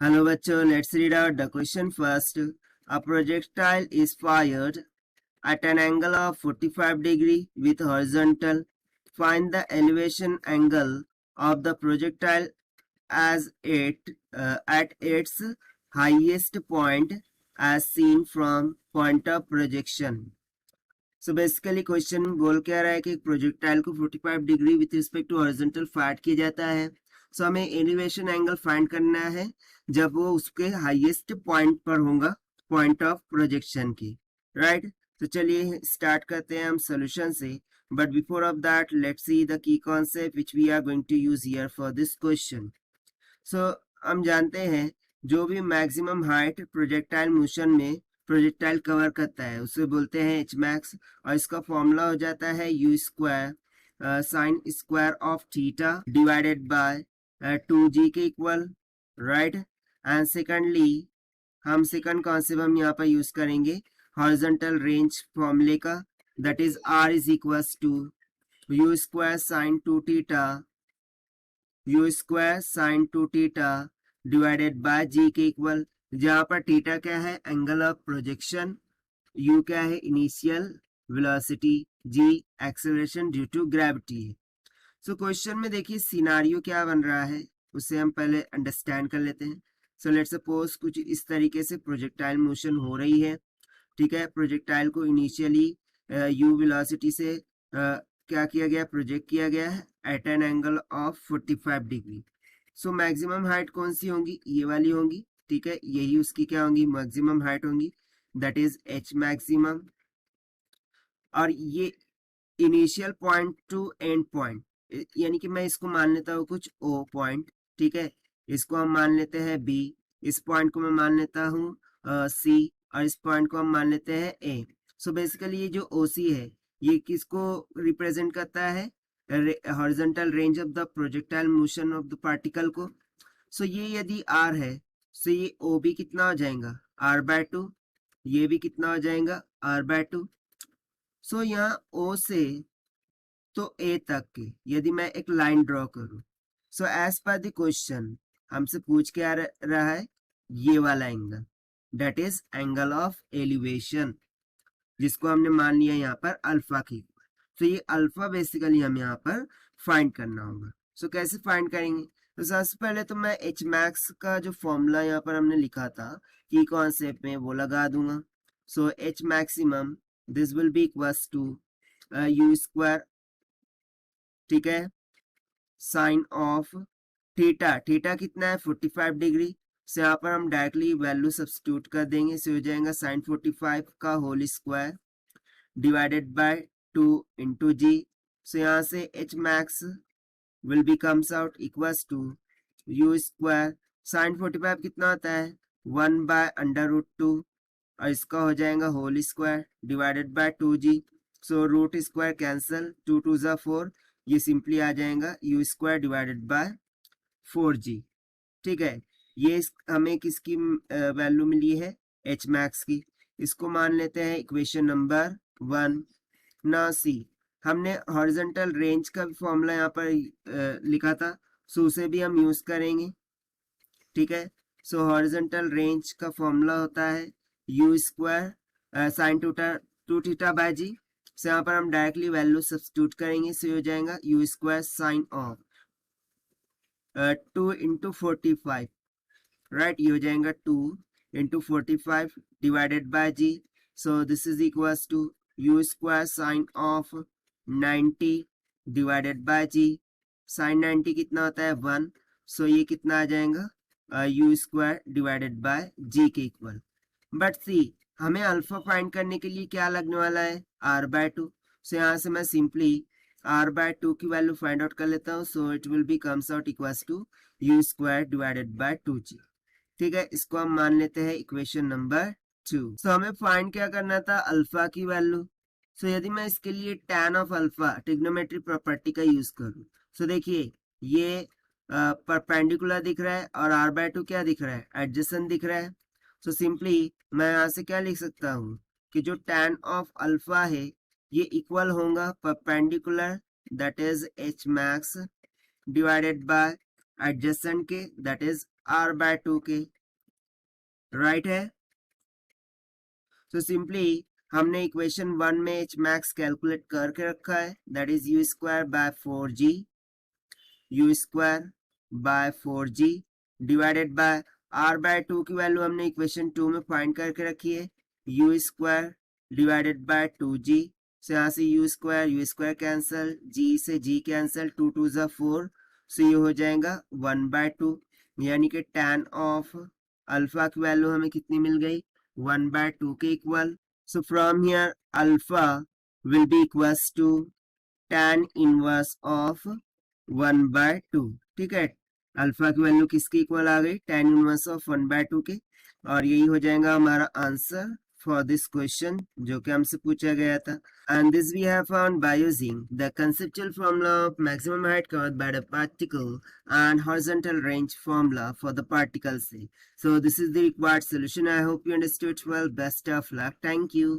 Hello bachcho, let's read out the question first. A projectile is fired at an angle of 45 degree with horizontal. Find the elevation angle of the projectile as at its highest point as seen from point of projection. So basically question बोल क्या रहा है कि एक projectile को 45 degree with respect to horizontal fire किया जाता है. सो हमें एलिवेशन एंगल फाइंड करना है जब वो उसके हाईएस्ट पॉइंट पर होगा पॉइंट ऑफ प्रोजेक्शन की. राइट, तो चलिए स्टार्ट करते हैं हम सॉल्यूशन से. But before of that let's see the key concept which we are going to use here for this question. So हम जानते हैं जो भी मैक्सिमम हाइट प्रोजेक्टाइल मोशन में प्रोजेक्टाइल कवर करता है उसे बोलते हैं एच मैक्स, और इसका फॉर्मूला हो जाता है you square sine square of theta divided by 2g के इक्वल. राइट, एंड सेकंडली हम सेकंड कॉन्सेप्ट हम यहाँ पर यूज करेंगे हॉरिजॉन्टल रेंज फॉर्मूले का, that is r is equals to you square sine 2 theta u square sine 2 theta divided by g के equal, जहां पर थीटा क्या है एंगल ऑफ प्रोजेक्शन, u क्या है initial velocity, g acceleration due to gravity है. सो क्वेश्चन में देखिए सिनारियो क्या बन रहा है उसे हम पहले अंडरस्टैंड कर लेते हैं. सो लेट्स सपोज कुछ इस तरीके से प्रोजेक्टाइल मोशन हो रही है. ठीक है, प्रोजेक्टाइल को इनिशियली u वेलोसिटी से क्या किया गया, प्रोजेक्ट किया गया है at an angle of 45 degree. So maximum height कौन सी होंगी, ये वाली होंगी. ठीक है, यही उसकी क्या होंगी, मैक्सिमम हाइट होंगी, दैट इज एच मैक्सिमम. और ये initial point two and point, यानी कि मैं इसको मान लेता हूँ कुछ ओ पॉइंट. ठीक है, इसको हम मान लेते हैं बी, इस पॉइंट को मैं मान लेता हूँ सी, और इस पॉइंट को हम मान लेते हैं ए. सो बेसिकली ये जो ओ सी है ये किसको रिप्रेजेंट करता है, horizontal range of the projectile motion of the particle को. सो ये यदि आर है सो ये ओ भी कितना हो जाएगा r/2, ये भी कितना हो जाएगा r/2. सो यहाँ ओ से तो ए तक की यदि मैं एक लाइन ड्रॉ करूं, so as per the question हमसे पूछ के आ रहा है ये वाला angle, that is angle of elevation, जिसको हमने मान लिया यहाँ पर अल्फा की. तो ये अल्फा बेसिकली हम यहाँ पर फाइंड करना होगा. सो कैसे फाइंड करेंगे, तो सबसे पहले तो मैं एच मैक्स का जो फॉर्मूला यहाँ पर हमने लिखा था की कॉन्सेप्ट में वो लगा दूंगा. So H maximum this will be equals to you square, ठीक है, साइन ऑफ थीटा, थीटा कितना है 45 डिग्री. से यहाँ पर हम डायरेक्टली वैल्यू सब्स्टिट्यूट कर देंगे, से हो जाएगा साइन 45 का whole square divided by 2 into G. So यहाँ से H max will be comes out equals to you square sine 45 कितना होता है 1/√2, और इसका हो जाएगा whole square divided by 2g. So root square cancel, 2 2 ज़ा 4, ये सिंपली आ जाएगा u square divided bye 4g. ठीक है, ये हमें किसकी वैल्यू मिली है, एच मैक्स की. इसको मान लेते हैं इक्वेशन नंबर 1. ना सी हमने हॉरिजॉन्टल रेंज का फॉर्मूला यहाँ पर लिखा था, सो उसे भी हम यूज करेंगे. ठीक है, सो हॉरिजॉन्टल रेंज का फॉर्मूला होता है you square sine 2 theta by G. से यहाँ पर हम डायरेक्टली वैल्यू सब्स्टिट्यूट करेंगे, से हो जाएगा u square sine of 2 into 45. Right, ये हो जाएगा 2 into 45 divided by g. So this is equals to you square sine of 90 divided by g. Sine 90 कितना होता है 1, सो ये कितना आ जाएगा यू स्क्वायर डिवाइडेड बाय जी के इक्वल. बट सी हमें अल्फा फाइंड करने के लिए क्या लगने वाला है r/2. सो यहाँ से मैं सिंपली r/2 की वैल्यू फाइंड आउट कर लेता हूँ. So it will be comes out equals to you square divided by 2g. ठीक है, इसको हम मान लेते हैं इक्वेशन नंबर 2. सो हमें फाइंड क्या करना था, अल्फा की वैल्यू. सो यदि मैं इसके लिए tan of alpha trigonometry property का यूज करूँ, सो देखिए ये परपेंडिकुलर दिख रहा है और r/2 क्या दिख रहा है, एडजेसेंट दिख रहा है. सो सिंपली मैं यहाँ से क्या लिख सकता हूँ कि जो tan ऑफ अल्फा है ये इक्वल होगा perpendicular, that is H max divided by adjacent के, दैट इज r/2 के, राइट है। तो सिंपली हमने इक्वेशन 1 में एच मैक्स कैलकुलेट करके रखा है, that is u square by 4g, u square by 4g divided by r/2 की वैल्यू हमने इक्वेशन 2 में फाइंड करके रखी है, u square divided by 2g, so यहाँ से u स्क्वायर कैंसल, g से g कैंसल, 2 2 जा 4, so ये हो जाएगा 1/2, यानी कि tan ऑफ अल्फा की वैल्यू हमें कितनी मिल गई, 1/2 के equal. So from here alpha will be equals to tan inverse of 1/2, ठीक है। अल्फा की वैल्यू किसके इक्वल आ गई, tan इनवर्स ऑफ 1/2 के, और यही हो जाएगा हमारा आंसर फॉर दिस क्वेश्चन जो कि हमसे पूछा गया था। And this we have found by using the conceptual formula of maximum height covered by the particle and horizontal range formula for the particle C. So this is the required solution. I hope you understood well. Best of luck. Thank you.